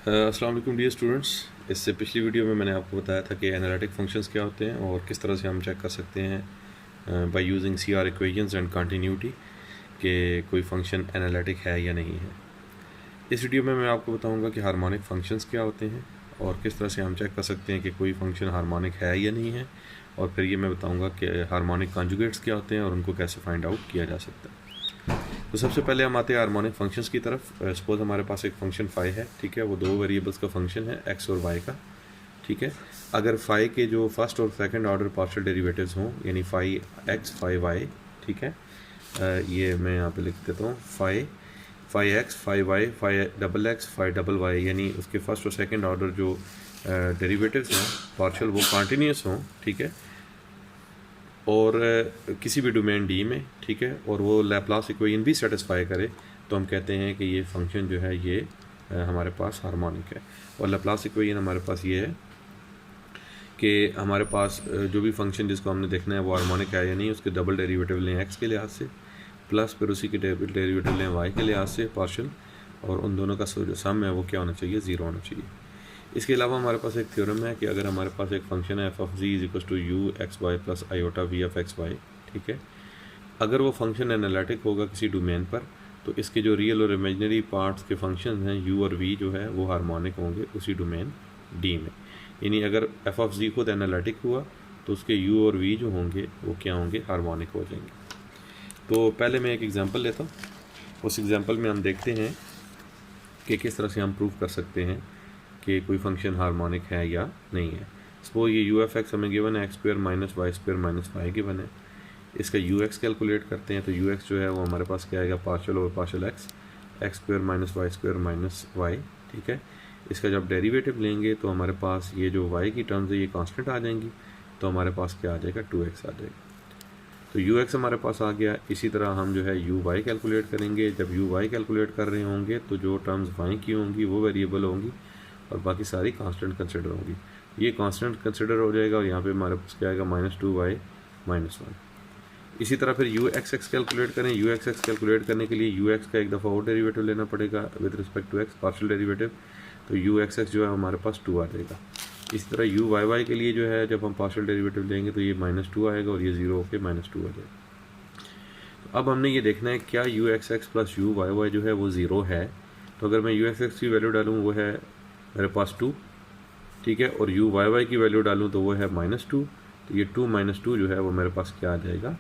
अस्सलाम वालेकुम dear students. इससे पिछली वीडियो में मैंने आपको बताया था कि एनालिटिक फंक्शंस क्या होते हैं और किस तरह से हम चेक कर सकते हैं by using CR equations and continuity कि कोई फंक्शन एनालिटिक है या नहीं है। इस वीडियो में मैं आपको बताऊंगा कि हार्मोनिक फंक्शंस क्या होते हैं और किस तरह से हम चेक कर सकते हैं कि कोई फंक्शन हार्मोनिक है या नहीं है, और फिर ये मैं बताऊँगा कि हार्मोनिक कॉन्जुगेट्स क्या होते हैं और उनको कैसे फाइंड आउट किया जा सकता है। तो सबसे पहले हम आते हैं हार्मोनिक फंक्शंस की तरफ। सपोज हमारे पास एक फंक्शन फाई है, ठीक है, वो दो वेरिएबल्स का फंक्शन है एक्स और वाई का, ठीक है। अगर फाई के जो फर्स्ट और सेकंड ऑर्डर पार्शियल डेरिवेटिव्स हों, यानी फाई एक्स फाई वाई, ठीक है, ये मैं यहाँ पे लिख देता हूँ, phi x phi y phi double x phi double y, यानी उसके फर्स्ट और सेकंड ऑर्डर जो डेरिवेटिव्स हैं पार्शियल वो कॉन्टीन्यूस हों, ठीक है, और किसी भी डोमेन डी में, ठीक है, और वो लैप्लास इक्वेशन भी सेटिस्फाई करे, तो हम कहते हैं कि ये फंक्शन जो है ये हमारे पास हार्मोनिक है। और लैप्लास इक्वेशन हमारे पास ये है कि हमारे पास जो भी फंक्शन जिसको हमने देखना है वो हार्मोनिक है या नहीं, उसके डबल डेरिवेटिव लें एक्स के लिहाज से, प्लस फिर उसी के डबल डेरिवेटिव लें वाई के लिहाज से पार्शियल, और उन दोनों का जो सम है वो क्या होना चाहिए, ज़ीरो होना चाहिए। इसके अलावा हमारे पास एक थ्योरम है कि अगर हमारे पास एक फंक्शन है f of z is equal to u x y plus iota v of x y, ठीक है, अगर वो फंक्शन एनालिटिक होगा किसी डोमेन पर, तो इसके जो रियल और इमेजिनरी पार्ट्स के फंक्शन हैं यू और वी जो है वो हार्मोनिक होंगे उसी डोमेन डी में। यानी अगर एफ ऑफ जी खुद एनालिटिक हुआ तो उसके यू और वी जो होंगे वो क्या होंगे, हार्मोनिक हो जाएंगे। तो पहले मैं एक एग्जांपल लेता हूँ, उस एग्जांपल में हम देखते हैं कि किस तरह से हम प्रूव कर सकते हैं कि कोई फंक्शन हार्मोनिक है या नहीं है। सपोज ये यू एफ एक्स हमें गिवन है, x square minus y given है। इसका यू एक्स कैलकुलेट करते हैं, तो यू एक्स जो है वो हमारे पास क्या आएगा, पार्शियल और partial x square minus y, ठीक है। इसका जब डेरिवेटिव लेंगे तो हमारे पास ये जो वाई की टर्म्स है ये कांस्टेंट आ जाएंगी, तो हमारे पास क्या आ जाएगा, 2x आ जाएगा। तो यू एक्स हमारे पास आ गया। इसी तरह हम जो है यू वाई कैलकुलेट करेंगे। जब यू वाई कैलकुलेट कर रहे होंगे तो जो टर्म्स वाई की होंगी वो वेरिएबल होंगी और बाकी सारी कांस्टेंट कंसिडर होंगी। ये कांस्टेंट कंसिडर हो जाएगा और यहाँ पे हमारे पास क्या आएगा, -2y -1। इसी तरह फिर यू एक्स एक्स कैलकुलेट करें। यू एक्स एक्स कैलकुलेट करने के लिए यू एक्स का एक दफ़ा और डेरिवेटिव लेना पड़ेगा with respect to x, partial derivative, तो यू एक्स एक्स जो है हमारे पास 2 आ जाएगा। इसी तरह यू वाई वाई के लिए जो है जब हम पार्शियल डेरिवेटिव लेंगे तो ये -2 आएगा और ये 0 होकर -2 आ जाएगा। तो अब हमने ये देखना है क्या u x x plus u y y जो है वो 0 है। तो अगर मैं यू एक्स एक्स की वैल्यू डालूँ वो है मेरे पास 2, ठीक है, और यू वाई वाई की वैल्यू डालूँ तो वो है -2, तो ये 2 - 2 जो है वो मेरे पास क्या आ जाएगा,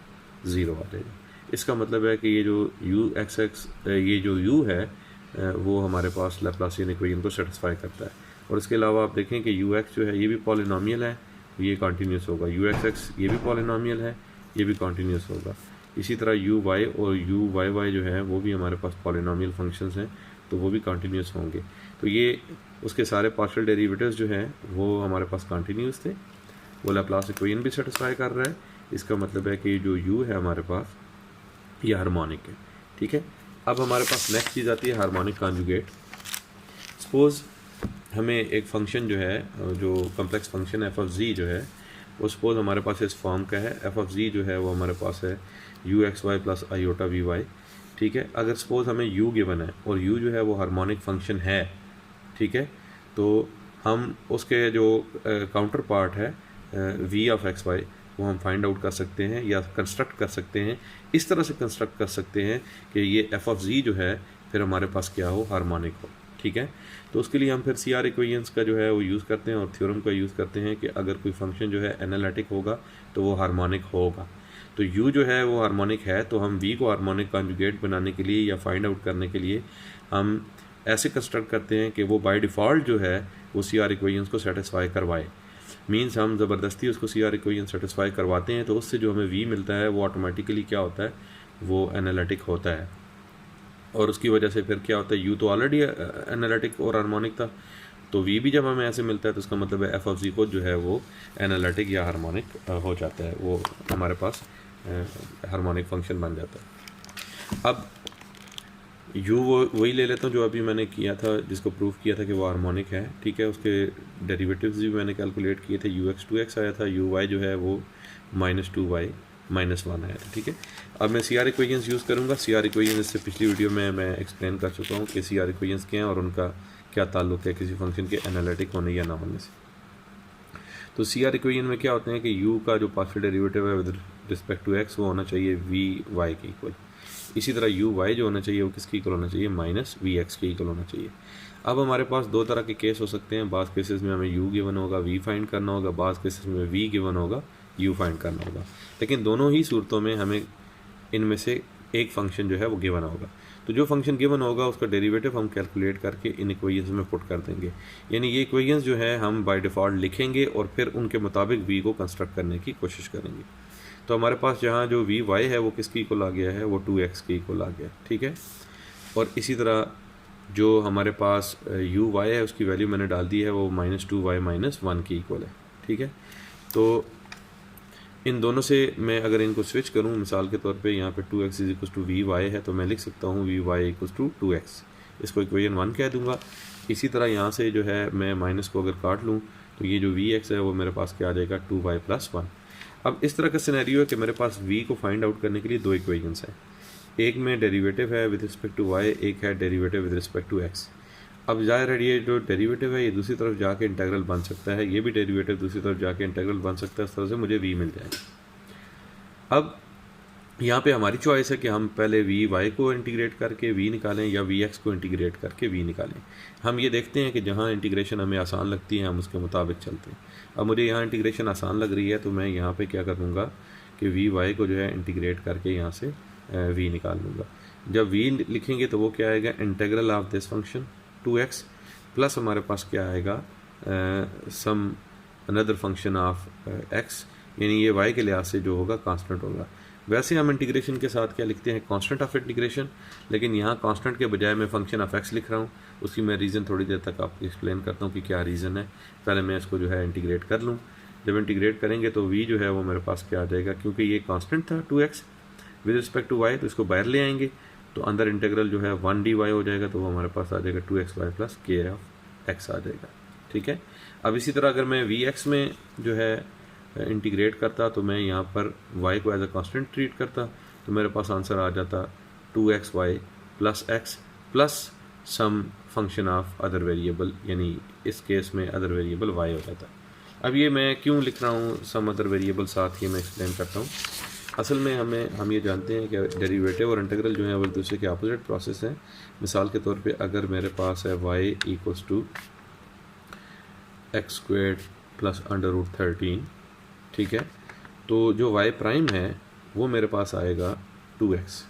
0 आ जाएगा। इसका मतलब है कि ये जो यू एक्स एक्स ये जो यू है वो हमारे पास लैप्लासियन इक्वेशन को सेटिस्फाई करता है। और इसके अलावा आप देखें कि यू एक्स जो है ये भी पॉलिनोमियल है, तो ये कॉन्टीन्यूस होगा। यू एक्स एक्स ये भी पॉलिनोमियल है, ये भी कॉन्टीन्यूस होगा। इसी तरह यू वाई और यू वाई वाई जो है वो भी हमारे पास पॉलिनोमियल फंक्शंस हैं, तो वो भी कॉन्टीन्यूस होंगे। तो ये उसके सारे पार्शियल डेरिवेटिव्स जो हैं वो हमारे पास कॉन्टीन्यूस थे, वो लैप्लास इक्वेशन भी सेटिस्फाई कर रहा है। इसका मतलब है कि जो यू है हमारे पास ये हार्मोनिक है, ठीक है। अब हमारे पास नेक्स्ट चीज़ आती है हार्मोनिक कॉन्जुगेट। सपोज हमें एक फंक्शन जो है, जो कम्प्लेक्स फंक्शन एफ ऑफ जी जो है वो सपोज हमारे पास इस फॉर्म का है। एफ ऑफ जी जो है वो हमारे पास है u x y plus iota v y, ठीक है। अगर सपोज हमें यू गिवन है और यू जो है वो हार्मोनिक फंक्शन है, ठीक है, तो हम उसके जो काउंटर पार्ट है वी ऑफ एक्स वाई वो हम फाइंड आउट कर सकते हैं या कंस्ट्रक्ट कर सकते हैं। इस तरह से कंस्ट्रक्ट कर सकते हैं कि ये एफ ऑफ जी जो है फिर हमारे पास क्या हो, हार्मोनिक हो, ठीक है। तो उसके लिए हम फिर सी आर इक्वेशंस का जो है वो यूज़ करते हैं और थ्योरम का यूज़ करते हैं कि अगर कोई फंक्शन जो है एनालिटिक होगा तो वो हार्मोनिक होगा। तो u जो है वो हार्मोनिक है, तो हम v को हार्मोनिक कॉन्जुगेट बनाने के लिए या फाइंड आउट करने के लिए हम ऐसे कंस्ट्रक्ट करते हैं कि वो बाय डिफ़ॉल्ट जो है वो सी आर इक्वेशंस को सेटिस्फाई करवाए। मीन्स हम ज़बरदस्ती उसको सी आर इक्वेशन सेटिस्फाई करवाते हैं, तो उससे जो हमें v मिलता है वो ऑटोमेटिकली क्या होता है, वो एनालिटिक होता है। और उसकी वजह से फिर क्या होता है, u तो ऑलरेडी एनालिटिक और हार्मोनिक था, तो v भी जब हमें ऐसे मिलता है तो उसका मतलब है एफ ऑफ जी को जो है वो एनालिटिक या हार्मोनिक हो जाता है, वो हमारे पास हार्मोनिक फंक्शन बन जाता है। अब u वो वही ले लेता हूँ जो अभी मैंने किया था, जिसको प्रूव किया था कि वो हार्मोनिक है, ठीक है। उसके डेरिवेटिव्स भी मैंने कैलकुलेट किए थे। यू एक्स 2x आया था, यू वाई जो है वो -2y -1 आया था, ठीक है। अब मैं सी आर इक्वेशंस यूज़ करूँगा। सी आर इक्वेशन इससे पिछली वीडियो में मैं एक्सप्लेन कर चुका हूँ कि सी आर इक्वेशंस क्या हैं और उनका क्या ताल्लुक़ है किसी फंक्शन के एनालिटिक होने या ना होने से। तो सी आर इक्वेशन में क्या होते हैं कि u का जो पार्शियल डेरिवेटिव है विद रिस्पेक्ट टू x वो होना चाहिए वी वाई के इक्वल। इसी तरह यू वाई जो होना चाहिए वो किसके इक्वल होना चाहिए, माइनस वी एक्स के इक्वल होना चाहिए। अब हमारे पास दो तरह के केस हो सकते हैं, बाज़ केसेस में हमें u गिवन होगा v फाइंड करना होगा, बाज़ केसेस में v गिवन होगा u फाइंड करना होगा। लेकिन दोनों ही सूरतों में हमें इनमें से एक फंक्शन जो है वो गिवन होगा। तो जो फंक्शन गिवन होगा उसका डेरिवेटिव हम कैलकुलेट करके इन इक्वेशंस में पुट कर देंगे। यानी ये इक्वेशंस जो है हम बाय डिफ़ॉल्ट लिखेंगे और फिर उनके मुताबिक v को कंस्ट्रक्ट करने की कोशिश करेंगे। तो हमारे पास जहाँ जो वी वाई है वो किसके इक्वल आ गया है, वो 2x के इक्वल आ गया, ठीक है। और इसी तरह जो हमारे पास यू वाई है उसकी वैल्यू मैंने डाल दी है, वो -2y-1 के इक्वल है, ठीक है। तो इन दोनों से मैं अगर इनको स्विच करूं, मिसाल के तौर पे यहाँ पे 2x = vy है, तो मैं लिख सकता हूँ vy = 2x, इसको इक्वेशन 1 कह दूंगा। इसी तरह यहाँ से जो है मैं माइनस को अगर काट लूँ तो ये जो vx है वो मेरे पास क्या आ जाएगा, 2y + 1। अब इस तरह का सिनेरियो है कि मेरे पास v को फाइंड आउट करने के लिए दो इक्वेशंस हैं, एक में डेरिवेटिव है विद रिस्पेक्ट टू y, एक है derivative with respect to x। अब ज़ाहिर है ये जो डेरिवेटिव है ये दूसरी तरफ जाके इंटीग्रल बन सकता है, ये भी डेरिवेटिव दूसरी तरफ जाके इंटीग्रल बन सकता है, इस तरह से मुझे v मिल जाएगा। अब यहाँ पे हमारी चॉइस है कि हम पहले वी वाई को इंटीग्रेट करके v निकालें या वी एक्स को इंटीग्रेट करके v निकालें। हम ये देखते हैं कि जहाँ इंटीग्रेशन हमें आसान लगती है हम उसके मुताबिक चलते हैं। अब मुझे यहाँ इंटीग्रेशन आसान लग रही है तो मैं यहाँ पे क्या कर दूँगा कि वी वाई को जो है इंटीग्रेट करके यहाँ से v निकाल लूँगा। जब v लिखेंगे तो वो क्या आएगा, integral of this function 2x plus हमारे पास क्या आएगा, some another function of x, यानी ये y के लिहाज से जो होगा कांस्टेंट होगा। वैसे हम इंटीग्रेशन के साथ क्या लिखते हैं, कांस्टेंट ऑफ इंटीग्रेशन, लेकिन यहाँ कांस्टेंट के बजाय मैं फंक्शन ऑफ x लिख रहा हूँ। उसकी मैं रीज़न थोड़ी देर तक आपको एक्सप्लेन करता हूँ कि क्या रीज़न है। पहले मैं इसको जो है इंटीग्रेट कर लूँ। जब इंटीग्रेट करेंगे तो v जो है वो मेरे पास क्या आ जाएगा, क्योंकि ये कांस्टेंट था 2x with respect to y, तो इसको बाहर ले आएंगे तो अंदर इंटीग्रल जो है 1 dy हो जाएगा, तो वो हमारे पास आ जाएगा 2xy + k ऑफ x आ जाएगा, ठीक है। अब इसी तरह अगर मैं vx में जो है इंटीग्रेट करता तो मैं यहाँ पर y को एज अ कांस्टेंट ट्रीट करता, तो मेरे पास आंसर आ जाता 2xy + x plus some function of other variable, यानी इस केस में अदर वेरिएबल y हो जाता। अब ये मैं क्यों लिख रहा हूँ सम अदर वेरिएबल साथ, ये मैं एक्सप्लेन करता हूँ। असल में हम ये जानते हैं कि डेरिवेटिव और इंटीग्रल जो है वो एक दूसरे के अपोजिट प्रोसेस है। मिसाल के तौर पे अगर मेरे पास है y = x² + √13, ठीक है, तो जो y प्राइम है वो मेरे पास आएगा 2x।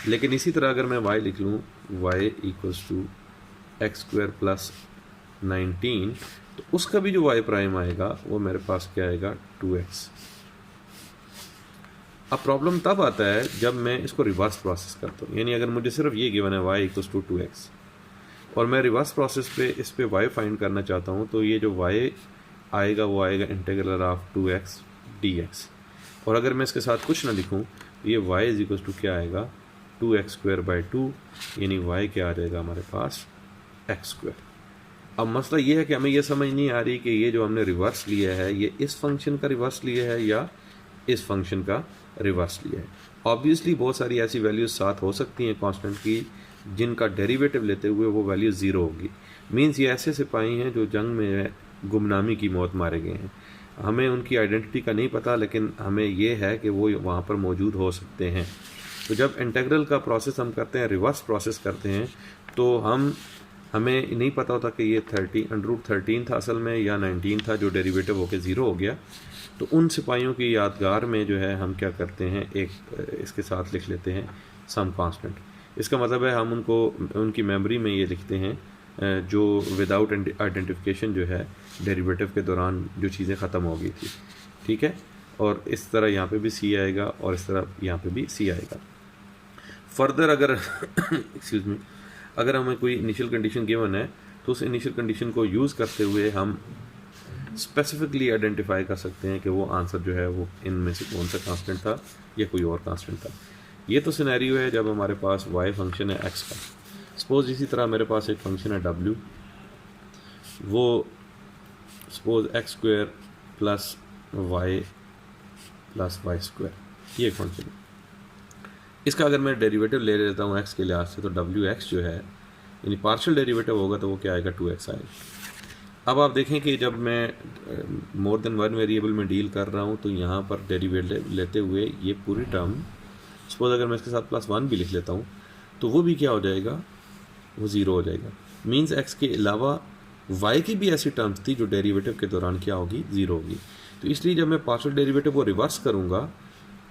लेकिन इसी तरह अगर मैं y लिख लूँ y = x² + 19, तो उसका भी जो y प्राइम आएगा वो मेरे पास क्या आएगा, 2x। अब प्रॉब्लम तब आता है जब मैं इसको रिवर्स प्रोसेस करता हूँ, यानी अगर मुझे सिर्फ ये गिवन है y = 2x और मैं रिवर्स प्रोसेस पे इस पे y फाइंड करना चाहता हूँ, तो ये जो y आएगा वो आएगा इंटीग्रल ऑफ 2x dx। और अगर मैं इसके साथ कुछ ना लिखूँ तो ये y = क्या आएगा, 2x²/2, यानी y क्या आ जाएगा हमारे पास, x²। अब मसला ये है कि हमें ये समझ नहीं आ रही कि ये जो हमने रिवर्स लिया है ये इस फंक्शन का रिवर्स लिया है या इस फंक्शन का रिवर्स लिया है। ऑब्वियसली बहुत सारी ऐसी वैल्यूज साथ हो सकती हैं कांस्टेंट की जिनका डेरिवेटिव लेते हुए वो वैल्यू 0 होगी। मींस ये ऐसे सिपाही हैं जो जंग में गुमनामी की मौत मारे गए हैं। हमें उनकी आइडेंटिटी का नहीं पता, लेकिन हमें ये है कि वो वहाँ पर मौजूद हो सकते हैं। तो जब इंटीग्रल का प्रोसेस हम करते हैं, रिवर्स प्रोसेस करते हैं, तो हमें नहीं पता होता कि ये √13 था असल में या 19 था जो डेरिवेटिव होके 0 हो गया। तो उन सिपाहियों की यादगार में जो है हम क्या करते हैं, एक इसके साथ लिख लेते हैं सम कांस्टेंट। इसका मतलब है हम उनको उनकी मेमोरी में ये लिखते हैं जो विदाउट आइडेंटिफिकेशन जो है डेरिवेटिव के दौरान जो चीज़ें ख़त्म हो गई थी, ठीक है। और इस तरह यहाँ पे भी c आएगा और इस तरह यहाँ पे भी c आएगा। फर्दर अगर एक्सक्यूज़ मी, अगर हमें कोई इनिशियल कंडीशन गिवन है तो उस इनिशियल कंडीशन को यूज़ करते हुए हम स्पेसिफिकली आइडेंटिफाई कर सकते हैं कि वो आंसर जो है वो इनमें से कौन सा कांस्टेंट था या कोई और कांस्टेंट था। ये तो सिनेरियो है जब हमारे पास y फंक्शन है x का। सपोज़ इसी तरह मेरे पास एक फंक्शन है w, वो सपोज़ x² + y + y², ये एक फंक्शन है। इसका अगर मैं डेरिवेटिव ले लेता हूँ x के लिहाज से, तो wx जो है यानी पार्शियल डेरिवेटिव होगा तो वो क्या आएगा 2x आएगा। अब आप देखें कि जब मैं मोर देन वन वेरिएबल में डील कर रहा हूँ तो यहाँ पर डेरिवेटिव लेते हुए ये पूरी टर्म, सपोज अगर मैं इसके साथ +1 भी लिख लेता हूँ तो वो भी क्या हो जाएगा, वो ज़ीरो हो जाएगा। मीन्स x के अलावा y की भी ऐसी टर्म्स थी जो डेरिवेटिव के दौरान क्या होगी, ज़ीरो होगी। तो इसलिए जब मैं पार्शियल डेरिवेटिव को रिवर्स करूँगा,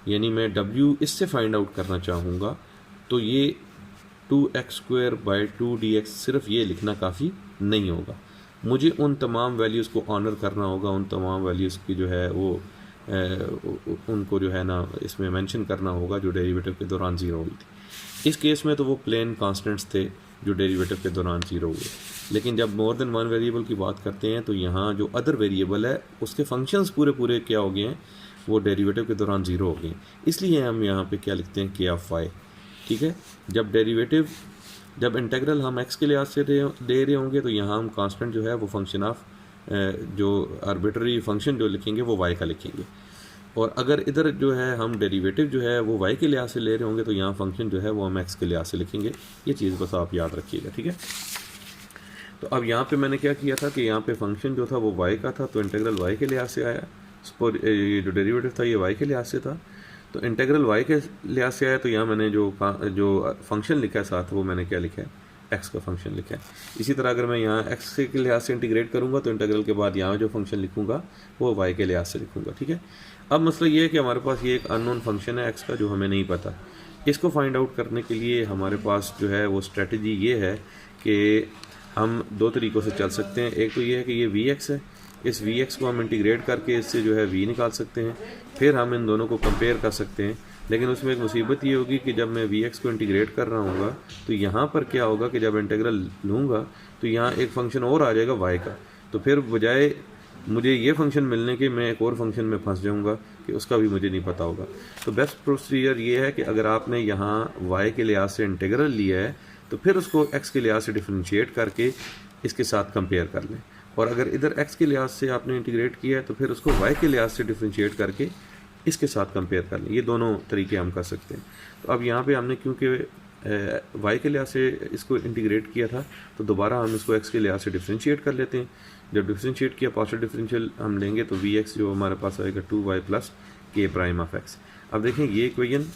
यानी मैं w इससे फाइंड आउट करना चाहूँगा, तो ये 2x² 2 dx सिर्फ ये लिखना काफ़ी नहीं होगा। मुझे उन तमाम वैल्यूज़ को ऑनर करना होगा, उन तमाम वैल्यूज़ की जो है वो उनको जो है ना इसमें मेंशन करना होगा जो डेरिवेटिव के दौरान ज़ीरो हुई थी। इस केस में तो वो प्लेन कांस्टेंट्स थे जो डेरिवेटिव के दौरान ज़ीरो हुए। लेकिन जब मोर देन वन वेरिएबल की बात करते हैं तो यहाँ जो अदर वेरिएबल है उसके फंक्शंस पूरे क्या हो गए हैं, वो डेरिवेटिव के दौरान ज़ीरो हो गए। इसलिए हम यहाँ पे क्या लिखते हैं, k ऑफ y। ठीक है, जब इंटेग्रल हम x के लिहाज से दे रहे होंगे तो यहाँ हम कांस्टेंट जो है वो फंक्शन ऑफ जो आर्बिट्ररी फंक्शन जो लिखेंगे वो y का लिखेंगे, और अगर इधर जो है हम डेरिवेटिव जो है वो y के लिहाज से ले रहे होंगे तो यहाँ फंक्शन जो है वो हम x के लिहाज से लिखेंगे। ये चीज़ बस आप याद रखिएगा। ठीक है, तो अब यहाँ पे मैंने क्या किया था कि यहाँ पे फंक्शन जो था वो y का था, तो इंटेग्रल y के लिहाज से आया। ये जो डेरिवेटिव था ये y के लिहाज से था, तो इंटेग्रल y के लिहाज से आया। तो यहाँ मैंने जो फंक्शन लिखा है साथ वो मैंने क्या लिखा है, x का फंक्शन लिखा है। इसी तरह अगर मैं यहाँ x के लिहाज से इंटीग्रेट करूँगा तो इंटीग्रल के बाद यहाँ जो फंक्शन लिखूँगा वो y के लिहाज से लिखूँगा। ठीक है, अब मसला ये है कि हमारे पास ये एक अननोन फंक्शन है x का जो हमें नहीं पता। इसको फाइंड आउट करने के लिए हमारे पास जो है वो स्ट्रेटजी ये है कि हम दो तरीक़ों से चल सकते हैं। एक तो ये है कि ये vx है, इस vx को हम इंटीग्रेट करके इससे जो है v निकाल सकते हैं, फिर हम इन दोनों को कंपेयर कर सकते हैं। लेकिन उसमें एक मुसीबत ये होगी कि जब मैं vx को इंटीग्रेट कर रहा हूँगा तो यहाँ पर क्या होगा कि जब इंटीग्रल लूँगा तो यहाँ एक फ़ंक्शन और आ जाएगा y का, तो फिर बजाय मुझे ये फंक्शन मिलने के मैं एक और फंक्शन में फंस जाऊँगा कि उसका भी मुझे नहीं पता होगा। तो बेस्ट प्रोसीजर ये है कि अगर आपने यहाँ y के लिहाज से इंटीग्रल लिया है तो फिर उसको x के लिहाज से डिफरेंशिएट करके इसके साथ कंपेयर कर लें, और अगर इधर x के लिहाज से आपने इंटीग्रेट किया है तो फिर उसको y के लिहाज से डिफरेंशिएट करके इसके साथ कंपेयर कर लें। ये दोनों तरीके हम कर सकते हैं। तो अब यहाँ पे हमने क्योंकि y के लिहाज से इसको इंटीग्रेट किया था तो दोबारा हम इसको x के लिहाज से डिफरेंशिएट कर लेते हैं। जब डिफरेंशिएट किया पार्शियल डिफरेंशियल हम लेंगे तो vx जो हमारे पास आएगा 2y plus k prime of x। अब देखें ये इक्वेशन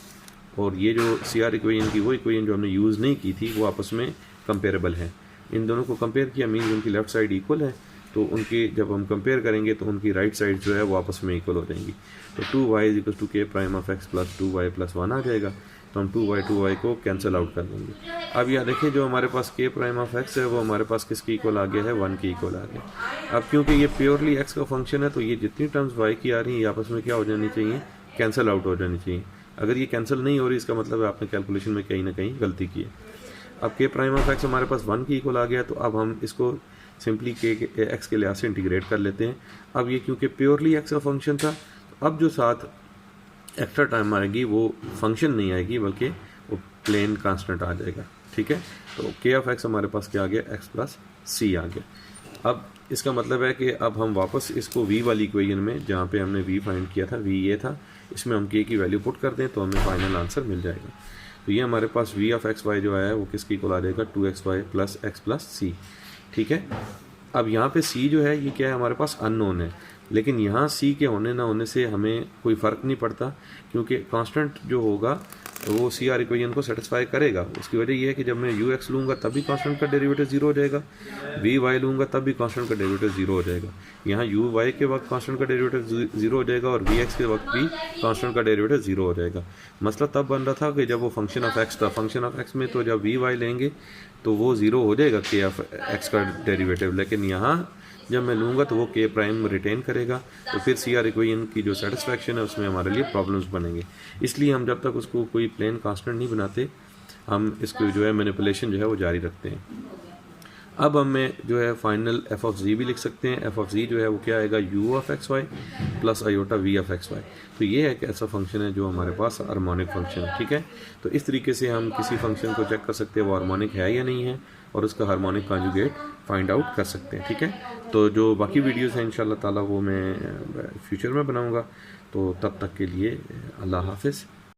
और ये जो CR इक्वेशन की वो इक्वेशन जो हमने यूज़ नहीं की थी वो आपस में कंपेरेबल हैं। इन दोनों को कंपेयर किया मीन्स उनकी लेफ़्ट साइड इक्वल है, तो उनकी जब हम कंपेयर करेंगे तो उनकी राइट साइड जो है वो आपस में इक्वल हो जाएंगी। तो 2y equal to k prime of x plus 2y plus 1 आ जाएगा, तो हम 2y को कैंसिल आउट कर देंगे। अब यहाँ देखिए जो हमारे पास k प्राइम ऑफ x है वो हमारे पास किसकी इक्वल आ गया है, 1 की इक्वल आ गया। अब क्योंकि ये प्योरली x का फंक्शन है तो ये जितनी टर्म्स y की आ रही हैं ये आपस में क्या हो जानी चाहिए, कैंसिल आउट हो जानी चाहिए। अगर ये कैंसिल नहीं हो रही इसका मतलब है आपने कैलकुलेशन में कहीं ना कहीं गलती की है। अब k प्राइम ऑफ x हमारे पास 1 की इक्वल आ गया, तो अब हम इसको सिंपली x के लिहाज से इंटीग्रेट कर लेते हैं। अब ये क्योंकि प्योरली x का फंक्शन था तो अब जो साथ एक्स्ट्रा टाइम आएगी वो फंक्शन नहीं आएगी बल्कि वो प्लेन कांस्टेंट आ जाएगा। ठीक है, तो k ऑफ x हमारे पास क्या आ गया, x प्लस c आ गया। अब इसका मतलब है कि अब हम वापस इसको v वाली इक्वेशन में जहाँ पे हमने v फाइंड किया था, v ये था, इसमें हम k की वैल्यू पुट कर दें तो हमें फाइनल आंसर मिल जाएगा। तो ये हमारे पास v ऑफ x y जो आया है वो किसकी इक्वल आ जाएगा, 2xy plus x plus c। ठीक है, अब यहाँ पे c जो है ये क्या है, हमारे पास अननोन है, लेकिन यहाँ c के होने ना होने से हमें कोई फ़र्क नहीं पड़ता क्योंकि कांस्टेंट जो होगा वो CR इक्वेशन को सेटिस्फाई करेगा। उसकी वजह यह है कि जब मैं ux लूँगा तब भी कांस्टेंट का डेरिवेटिव ज़ीरो हो जाएगा, vy लूँगा तब भी कांस्टेंट का डेरिवेटिव ज़ीरो हो जाएगा। यहाँ uy के वक्त कांस्टेंट का डेरिवेटिव ज़ीरो हो जाएगा और vx के वक्त भी कांस्टेंट का डेरिवेटिव ज़ीरो हो जाएगा। मसला तब बन रहा था कि जब वो फंक्शन ऑफ x था, फंक्शन ऑफ x में तो जब vy लेंगे तो वो ज़ीरो हो जाएगा k ऑफ x का डेरिवेटिव, लेकिन यहाँ जब मैं लूँगा तो वो k प्राइम रिटेन करेगा, तो फिर CR इक्वेशन की जो सेटिस्फैक्शन है उसमें हमारे लिए प्रॉब्लम्स बनेंगे। इसलिए हम जब तक उसको कोई प्लेन कांस्टेंट नहीं बनाते हम इसको जो है मैनिपुलेशन जो है वो जारी रखते हैं। अब हमें जो है फाइनल f ऑफ z भी लिख सकते हैं। f ऑफ z जो है वो क्या आएगा, u of x y plus iota v of x y. तो ये है कि ऐसा फंक्शन है जो हमारे पास हार्मोनिक फंक्शन है। ठीक है, तो इस तरीके से हम किसी फंक्शन को चेक कर सकते हैं वो हार्मोनिक है या नहीं है और उसका हार्मोनिक कॉन्जुगेट फाइंड आउट कर सकते हैं। ठीक है, तो जो बाकी वीडियोज़ हैं इंशाल्लाह ताला वो मैं फ्यूचर में बनाऊँगा। तो तब तक के लिए अल्लाह हाफिज़।